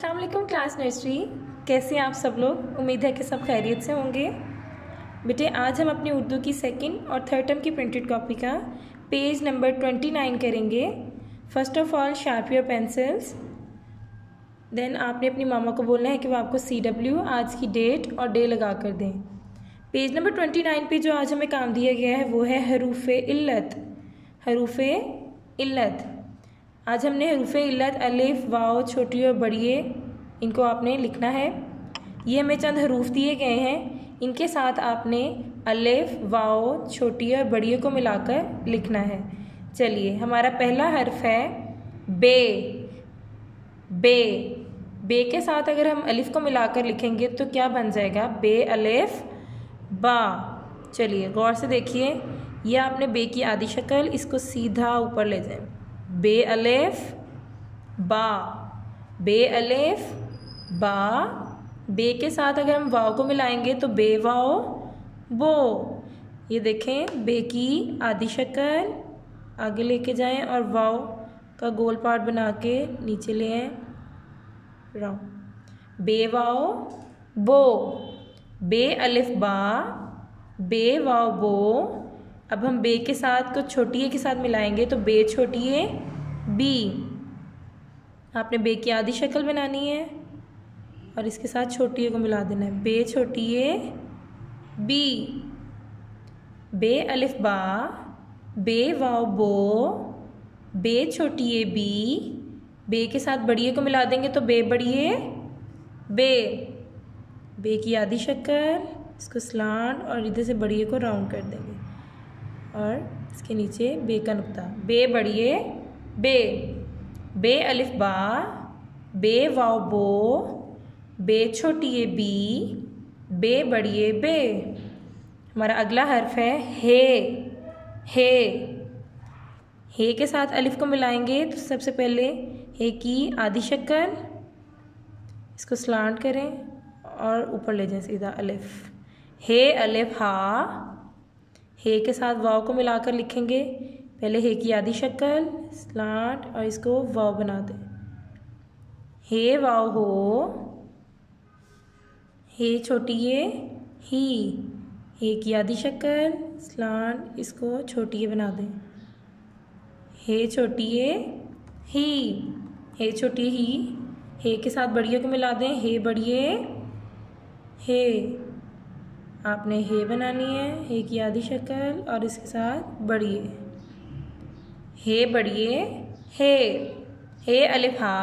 अस्सलाम वालेकुम class nursery. कैसे हैं आप सब लोग? उम्मीद है कि सब खैरियत से होंगे। बेटे आज हम अपनी उर्दू की सेकंड और थर्ड टर्म की प्रिंटेड कॉपी का पेज नंबर 29 करेंगे। First of all sharp your pencils. Then आपने अपनी मामा को बोलना है कि वो आपको CW आज की डेट और डे लगा कर दें। पेज नंबर 29 पे जो आज हमें काम दिया गया है वो है हरूफ़े इल्लत। हरूफ़े इल्लत आज हमने हरूफ़ इल्लत अलिफ वाव छोटी और बड़िए इनको आपने लिखना है। ये हमें चंद हरूफ दिए गए हैं, इनके साथ आपने अलिफ वाव छोटी और बड़िए को मिलाकर लिखना है। चलिए हमारा पहला हर्फ है बे। बे बे के साथ अगर हम अलिफ को मिलाकर लिखेंगे तो क्या बन जाएगा? बे अलिफ बा। चलिए गौर से देखिए, ये आपने बे की आधी शक्ल, इसको सीधा ऊपर ले जाए। बे अलिफ बा, बे अलिफ बा। बे के साथ अगर हम वाव को मिलाएंगे तो बे वाव बो। ये देखें, बे की आधी शक्ल आगे लेके जाएं और वाव का गोल पार्ट बना के नीचे ले आएं। राउंड बे वाव बो। बे अलिफ बा, बे वाव बो। अब हम बे के साथ कुछ छोटी ए के साथ मिलाएंगे तो बे छोटी ए बी। आपने बे की आधी शक्ल बनानी है और इसके साथ छोटी ए को मिला देना है। बे छोटी ए बी। बे अलिफ बा, बे वाव बो, बे छोटी ए बी। बे के साथ बड़ी ए को मिला देंगे तो बे बड़ी ए बे। बे की आधी शक्ल, इसको स्लांट और इधर से बड़ी ए को राउंड कर देंगे और इसके नीचे बे का नुक्ता। बे बड़िए बे। बे अलिफ बा, बे वाव बो, बे छोटी ए बी, बे बड़िए बे। हमारा अगला हर्फ है हे। हे हे के साथ अलिफ को मिलाएंगे तो सबसे पहले हे की आधी शक्ल, इसको स्लांट करें और ऊपर ले जाएं सीधा अलिफ। हे अलिफ हा। हे के साथ वाव को मिलाकर लिखेंगे। पहले हे की आधी शक्ल, स्लांट और इसको वाव बना दें। हे वाव हो। हे छोटी ए ही। हे की आधी शक्ल, स्लांट, इसको छोटी ए बना दें। हे छोटी ए ही। हे छोटी ही। हे के साथ बड़िए को मिला दें। हे बड़िए हे। आपने हे बनानी है, हे की आधी शक्ल और इसके साथ बड़िए। हे बड़िए हे। हे अलिफ हा,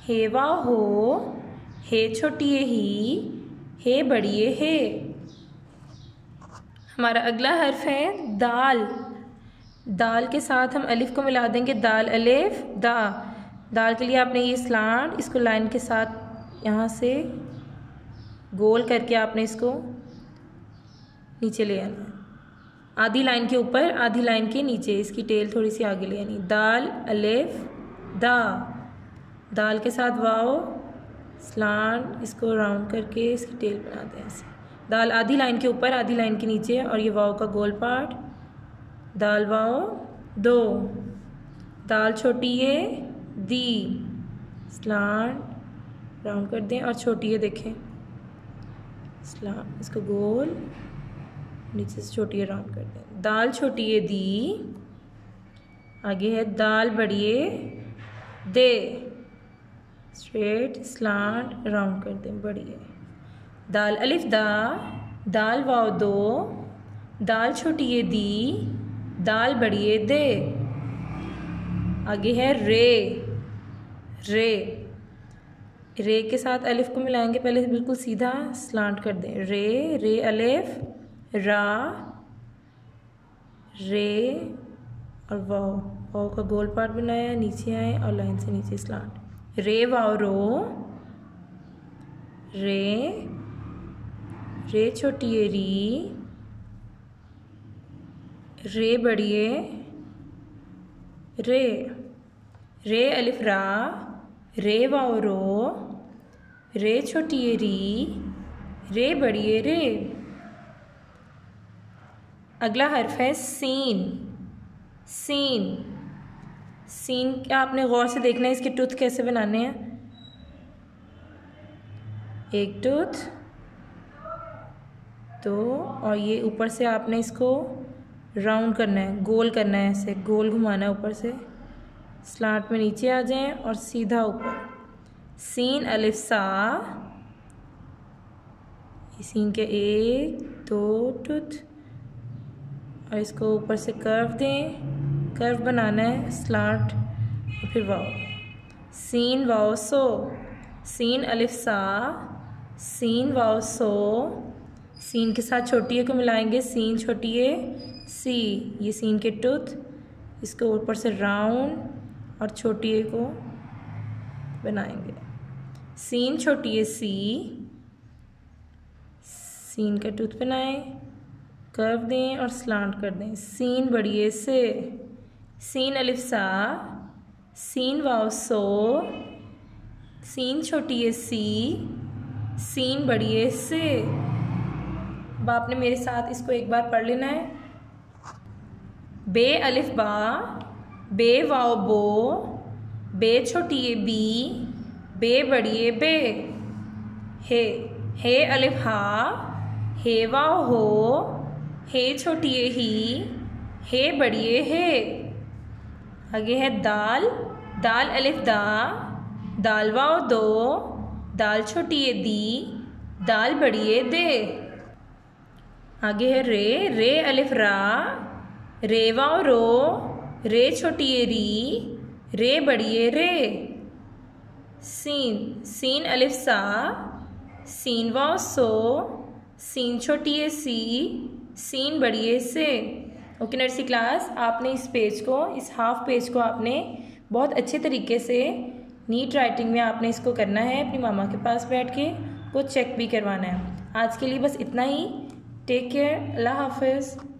हे वाव हो, हे छोटी ए ही, हे बड़िए हे। हमारा अगला हर्फ है दाल। दाल के साथ हम अलिफ को मिला देंगे। दाल अलिफ दा। दाल के लिए आपने ये स्लांट, इसको लाइन के साथ यहाँ से गोल करके आपने इसको नीचे ले आना है। आधी लाइन के ऊपर आधी लाइन के नीचे, इसकी टेल थोड़ी सी आगे ले आनी। दाल अलिफ दा। दाल के साथ वाव स्लांट, इसको राउंड करके इसकी टेल बना दें ऐसे। दाल आधी लाइन के ऊपर आधी लाइन के नीचे और ये वाव का गोल पार्ट। दाल वाव दो। दाल छोटी ए दी, स्लांट राउंड कर दें और छोटी ए देखें स्लांट, इसको गोल नीचे से छोटी ए राउंड कर दें। दाल छोटी ए दी। आगे है दाल बड़ी ए दे, स्ट्रेट स्लांट राउंड कर दें बड़ी ए। दाल अलिफ दा, दाल वाव दो, दाल छोटी ए दी, दाल बड़ी ए दे। आगे है रे। रे रे के साथ अलिफ को मिलाएंगे, पहले बिल्कुल सीधा स्लांट कर दें। रे रे अलिफ रा, रे और वाव। वाव का गोल पार्ट बनाया, नीचे आए और लाइन से नीचे स्लांट। रे वाव रो, रे रे छोटी ए री, रे बड़िए रे। रे अलिफ रा, रे वाव रो, रे छोटी ए री, रे बड़िए रे। अगला हर्फ है सीन। सीन का आपने गौर से देखना है, इसके टूथ कैसे बनाने हैं। एक टूथ, तो और ये ऊपर से आपने इसको राउंड करना है, गोल करना है, ऐसे गोल घुमाना है ऊपर से, स्लांट में नीचे आ जाएं और सीधा ऊपर। सीन अलिफ सा, सीन के 1 2 टूथ, और इसको ऊपर से कर्व दें, कर्व बनाना है, स्लांट, और फिर वाव। सीन वाव सो, सीन अलिफ सा, सीन वाव सो, सीन के साथ छोटी ए को मिलाएंगे, सीन छोटी ए सी, ये सीन के टूथ, इसको ऊपर से राउंड और छोटी ए को बनाएंगे। सीन छोटी ए सी, सीन का टूथ बनाएं, कर्व दें और स्लांट कर दें। सीन बड़ी ए से, सीन अलिफ सा, सीन वाव सो, सीन छोटी ए सी, सीन बड़ी ए से। अब आपने मेरे साथ इसको एक बार पढ़ लेना है। बे अलिफ बा, बे वाव बो, बे छोटी ए बी, बे बड़ी ए बे। हे अलिफ हा, हे वाव हो, हे छोटी ए ही, हे बड़ी ए हे। आगे है दाल, दाल अलिफ दा, दाल वाव दो, दाल छोटी ए दी, दाल बड़ी ए दे। आगे है रे, रे अलिफ रा, रे वाव रो, रे छोटी ए री, रे बड़ी ए रे। सीन, सीन अलिफ सा, सीन वाव सो, सीन छोटी ए सी, सीन बड़ी ए से। ओके नर्सरी क्लास, आपने इस पेज को, इस हाफ पेज को आपने बहुत अच्छे तरीके से नीट राइटिंग में आपने इसको करना है, अपनी मामा के पास बैठ के को चेक भी करवाना है। आज के लिए बस इतना ही। टेक केयर, अल्लाह हाफिज़।